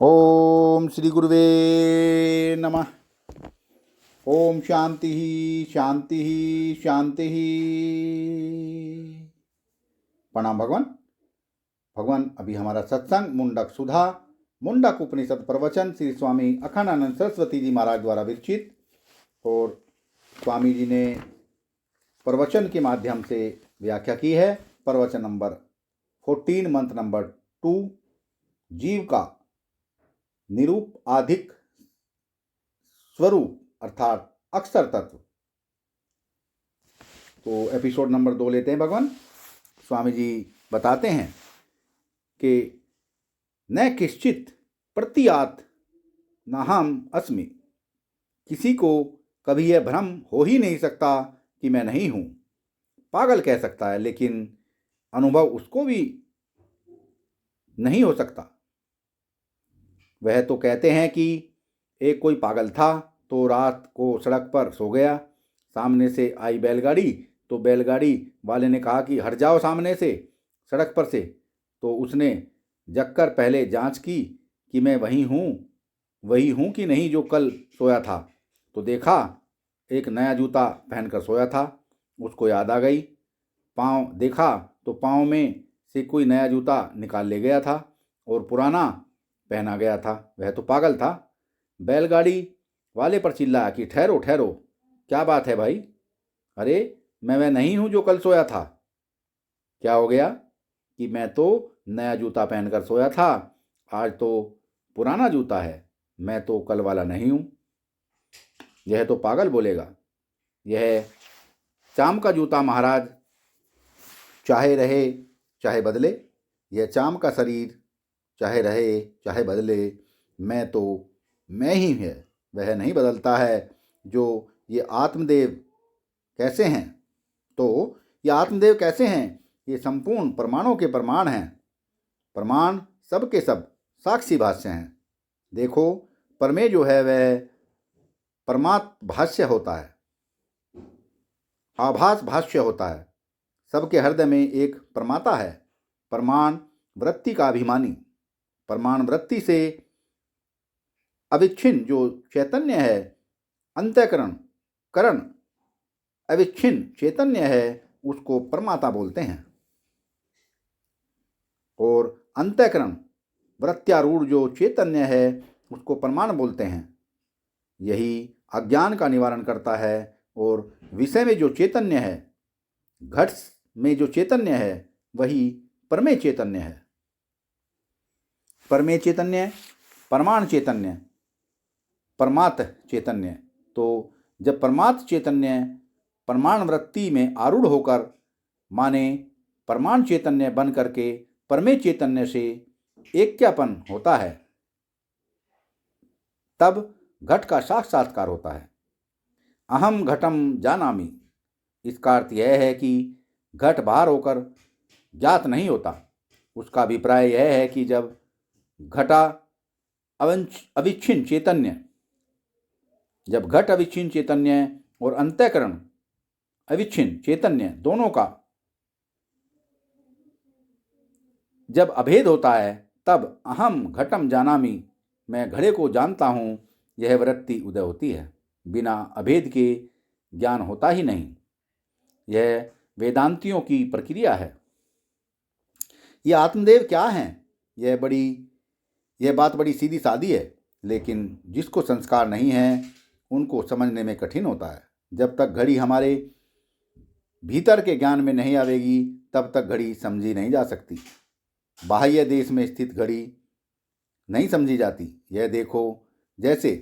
ओम श्री गुरुवे नमः। ओम शांति शांति शांति। प्रणाम भगवान। भगवान अभी हमारा सत्संग मुंडक सुधा मुंडक उपनिषद प्रवचन श्री स्वामी अखंडानंद सरस्वती जी महाराज द्वारा विरचित, और स्वामी जी ने प्रवचन के माध्यम से व्याख्या की है। प्रवचन नंबर 14, मंत्र नंबर 2, जीव का निरूपाधिक स्वरूप अर्थात अक्षर तत्व। तो एपिसोड नंबर 2 लेते हैं। भगवान स्वामी जी बताते हैं कि न किश्चित प्रतीयात नाहम अस्मि, किसी को कभी यह भ्रम हो ही नहीं सकता कि मैं नहीं हूँ। पागल कह सकता है, लेकिन अनुभव उसको भी नहीं हो सकता। वह तो कहते हैं कि एक कोई पागल था तो रात को सड़क पर सो गया। सामने से आई बैलगाड़ी तो बैलगाड़ी वाले ने कहा कि हट जाओ सामने से, सड़क पर से। तो उसने जगकर पहले जांच की कि मैं वही हूँ कि नहीं जो कल सोया था। तो देखा एक नया जूता पहनकर सोया था। उसको याद आ गई। पाँव देखा तो पाँव में से कोई नया जूता निकाल ले गया था और पुराना पहना गया था। वह तो पागल था। बैलगाड़ी वाले पर चिल्लाया कि ठहरो ठहरो, क्या बात है भाई? अरे मैं वह नहीं हूँ जो कल सोया था। क्या हो गया कि मैं तो नया जूता पहनकर सोया था, आज तो पुराना जूता है, मैं तो कल वाला नहीं हूँ। यह तो पागल बोलेगा। यह चाम का जूता महाराज, चाहे रहे चाहे बदले। यह चाम का शरीर चाहे रहे चाहे बदले, मैं ही है, वह नहीं बदलता है। जो ये आत्मदेव कैसे हैं? तो ये आत्मदेव कैसे हैं? ये संपूर्ण प्रमाणों के प्रमाण हैं। प्रमाण सब के सब साक्षी भाष्य हैं। देखो परमे जो है वह परमात्म भाष्य होता है, आभास भाष्य होता है। सबके हृदय में एक प्रमाता है, प्रमाण वृत्ति का अभिमानी। प्रमाण वृत्ति से अविच्छिन्न जो चैतन्य है, अंतःकरण करण अविच्छिन्न चैतन्य है, उसको परमाता बोलते हैं। और अंतःकरण वृत्त्यारूढ़ जो चैतन्य है, उसको प्रमाण बोलते हैं। यही अज्ञान का निवारण करता है। और विषय में जो चैतन्य है, घट में जो चैतन्य है, वही परमे चैतन्य है। परमे चैतन्य, परमाण चैतन्य, परमात्म चैतन्य। तो जब परमात्म चैतन्य परमाण वृत्ति में आरूढ़ होकर माने परमाण चैतन्य बन करके परमे चैतन्य से ऐक्यपन होता है, तब घट का साक्षात्कार होता है। अहम घटम जानामि, इसका अर्थ यह है कि घट बाहर होकर जात नहीं होता। उसका अभिप्राय यह है कि जब घटा अविच्छिन्न चैतन्य, जब घट अविच्छिन्न चैतन्य और अंतःकरण अविच्छिन्न चैतन्य दोनों का जब अभेद होता है, तब अहम घटम जानामि, मैं घड़े को जानता हूँ, यह वृत्ति उदय होती है। बिना अभेद के ज्ञान होता ही नहीं। यह वेदांतियों की प्रक्रिया है। ये आत्मदेव क्या हैं? यह बात बड़ी सीधी सादी है, लेकिन जिसको संस्कार नहीं है उनको समझने में कठिन होता है। जब तक घड़ी हमारे भीतर के ज्ञान में नहीं आवेगी, तब तक घड़ी समझी नहीं जा सकती। बाह्य देश में स्थित घड़ी नहीं समझी जाती। यह देखो, जैसे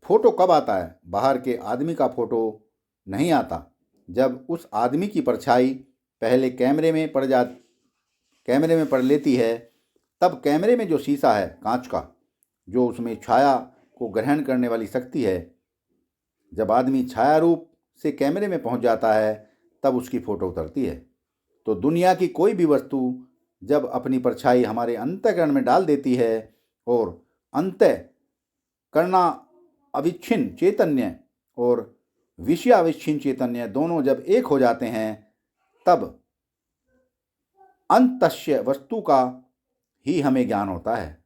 फोटो कब आता है? बाहर के आदमी का फोटो नहीं आता। जब उस आदमी की परछाई पहले कैमरे में पड़ लेती है, तब कैमरे में जो शीशा है कांच का, जो उसमें छाया को ग्रहण करने वाली शक्ति है, जब आदमी छाया रूप से कैमरे में पहुंच जाता है, तब उसकी फोटो उतरती है। तो दुनिया की कोई भी वस्तु जब अपनी परछाई हमारे अंतःकरण में डाल देती है और अंतःकरण अविच्छिन्न चैतन्य और विषय अविच्छिन्न चैतन्य दोनों जब एक हो जाते हैं, तब अंतस्य वस्तु का ही हमें ज्ञान होता है।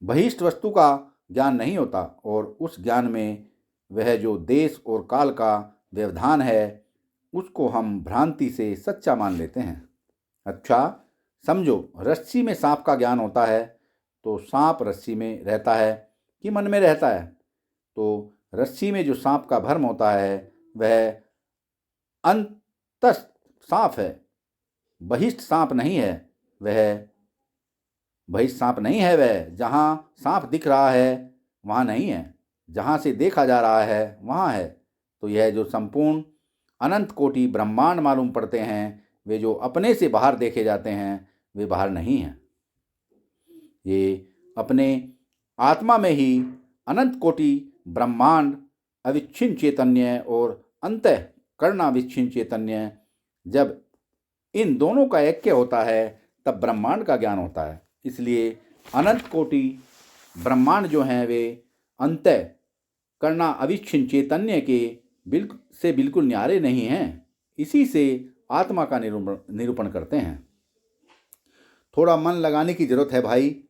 बहिष्ठ वस्तु का ज्ञान नहीं होता और उस ज्ञान में वह जो देश और काल का व्यवधान है उसको हम भ्रांति से सच्चा मान लेते हैं। अच्छा समझो, रस्सी में सांप का ज्ञान होता है तो सांप रस्सी में रहता है कि मन में रहता है? तो रस्सी में जो सांप का भ्रम होता है वह अंतस्थ सांप है, बहिष्ठ सांप नहीं है। वह बहिष्ठ सांप नहीं है, वह जहाँ सांप दिख रहा है वहाँ नहीं है, जहाँ से देखा जा रहा है वहाँ है। तो यह जो संपूर्ण अनंत कोटि ब्रह्मांड मालूम पड़ते हैं वे जो अपने से बाहर देखे जाते हैं वे बाहर नहीं हैं। ये अपने आत्मा में ही अनंत कोटि ब्रह्मांड अविच्छिन्न चैतन्य और अंतःकरणाविच्छिन्न चैतन्य, जब इन दोनों का ऐक्य होता है तब ब्रह्मांड का ज्ञान होता है। इसलिए अनंत कोटि ब्रह्मांड जो हैं वे अंतःकरण अविच्छिन्न चैतन्य के बिल्कुल न्यारे नहीं हैं। इसी से आत्मा का निरूपण करते हैं। थोड़ा मन लगाने की जरूरत है भाई,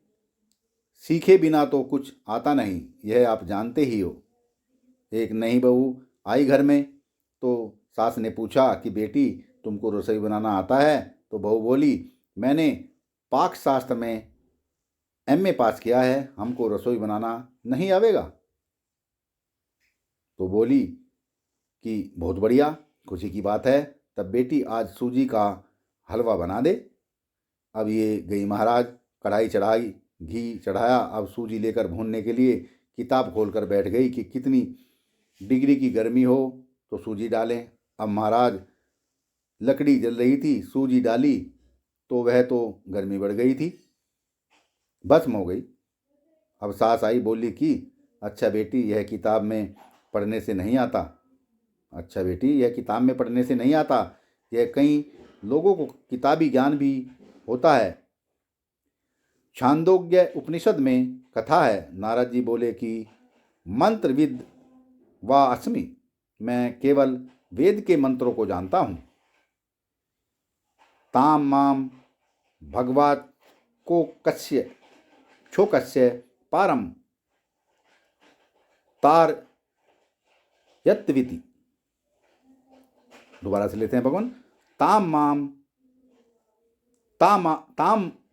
सीखे बिना तो कुछ आता नहीं, यह आप जानते ही हो। एक नई बहू आई घर में तो सास ने पूछा कि बेटी तुमको रसोई बनाना आता है? तो बहू बोली मैंने पाक शास्त्र में एमए पास किया है, हमको रसोई बनाना नहीं आवेगा। तो बोली कि बहुत बढ़िया, खुशी की बात है, तब बेटी आज सूजी का हलवा बना दे। अब ये गई महाराज, कढ़ाई चढ़ाई, घी चढ़ाया, अब सूजी लेकर भूनने के लिए किताब खोलकर बैठ गई कि कितनी डिग्री की गर्मी हो तो सूजी डालें। अब महाराज लकड़ी जल रही थी, सूजी डाली तो वह तो गर्मी बढ़ गई थी, भस्म हो गई। अब सास आई, बोली कि अच्छा बेटी यह किताब में पढ़ने से नहीं आता। अच्छा बेटी यह किताब में पढ़ने से नहीं आता, यह कई लोगों को किताबी ज्ञान भी होता है। छांदोग्य उपनिषद में कथा है, नारद जी बोले कि मंत्रविद व अस्मि, मैं केवल वेद के मंत्रों को जानता हूँ। ताम माम भगवत को कस्य छोकस्य पारम तार यत्विति। दोबारा से लेते हैं भगवान। ताम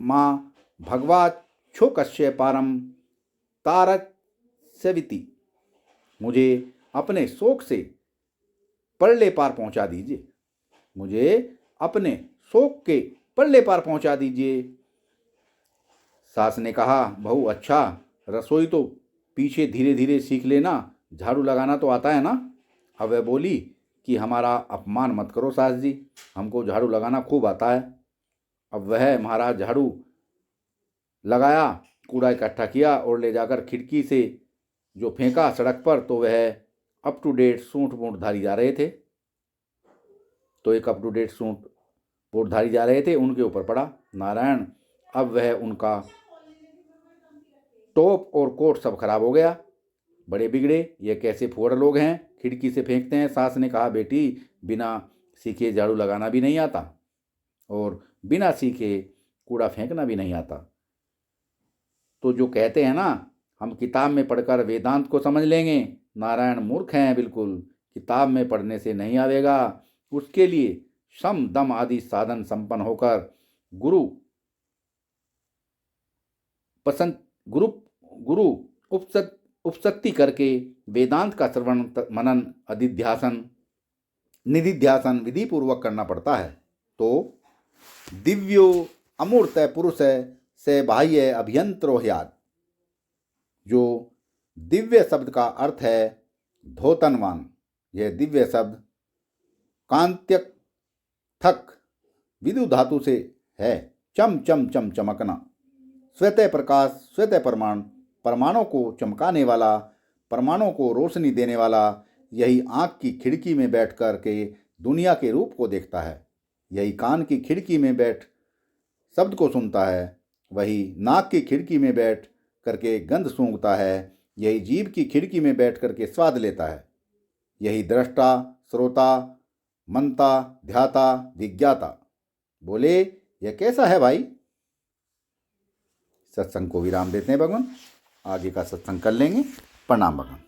माँ भगवत छोकस्य पारम तारस्यविति, मुझे अपने शोक से परले पार पहुंचा दीजिए, मुझे अपने शोक के परले पार पहुंचा दीजिए। सास ने कहा बहू अच्छा रसोई तो पीछे धीरे धीरे सीख लेना, झाड़ू लगाना तो आता है ना। अब वह बोली कि हमारा अपमान मत करो सास जी, हमको झाड़ू लगाना खूब आता है। अब वह महाराज झाड़ू लगाया, कूड़ा इकट्ठा किया और ले जाकर खिड़की से जो फेंका सड़क पर, तो वह अप टू डेट सूंठ बूंटधारी जा रहे थे। तो एक अप टू डेट सूंठ बूंटधारी जा रहे थे, उनके ऊपर पड़ा। नारायण, अब वह उनका टॉप और कोट सब खराब हो गया, बड़े बिगड़े। ये कैसे फुहड़ लोग हैं, खिड़की से फेंकते हैं। सास ने कहा बेटी बिना सीखे झाड़ू लगाना भी नहीं आता और बिना सीखे कूड़ा फेंकना भी नहीं आता। तो जो कहते हैं ना हम किताब में पढ़कर वेदांत को समझ लेंगे, नारायण मूर्ख हैं बिल्कुल। किताब में पढ़ने से नहीं आवेगा, उसके लिए सम दम आदि साधन संपन्न होकर गुरु उपसक्ति करके वेदांत का श्रवण मनन अधिध्यासन निधिध्यासन विधि पूर्वक करना पड़ता है। तो दिव्यो अमूर्त पुरुष से बाह्य अभियंत्रो ह्यात्, जो दिव्य शब्द का अर्थ है धोतनवान। यह दिव्य शब्द कांत्यक थक विदु धातु से है, चम चम चम चमकना, श्वेत प्रकाश, श्वेत परमाणु को चमकाने वाला, परमाणु को रोशनी देने वाला। यही आँख की खिड़की में बैठ कर के दुनिया के रूप को देखता है, यही कान की खिड़की में बैठ शब्द को सुनता है, वही नाक की खिड़की में बैठ करके गंध सूंघता है, यही जीभ की खिड़की में बैठ करके स्वाद लेता है, यही दृष्टा श्रोता मनता ध्याता विज्ञाता। बोले यह कैसा है भाई? सत्संग को विराम देते हैं भगवान। आगे का सत्संग कर लेंगे। प्रणाम भगवान।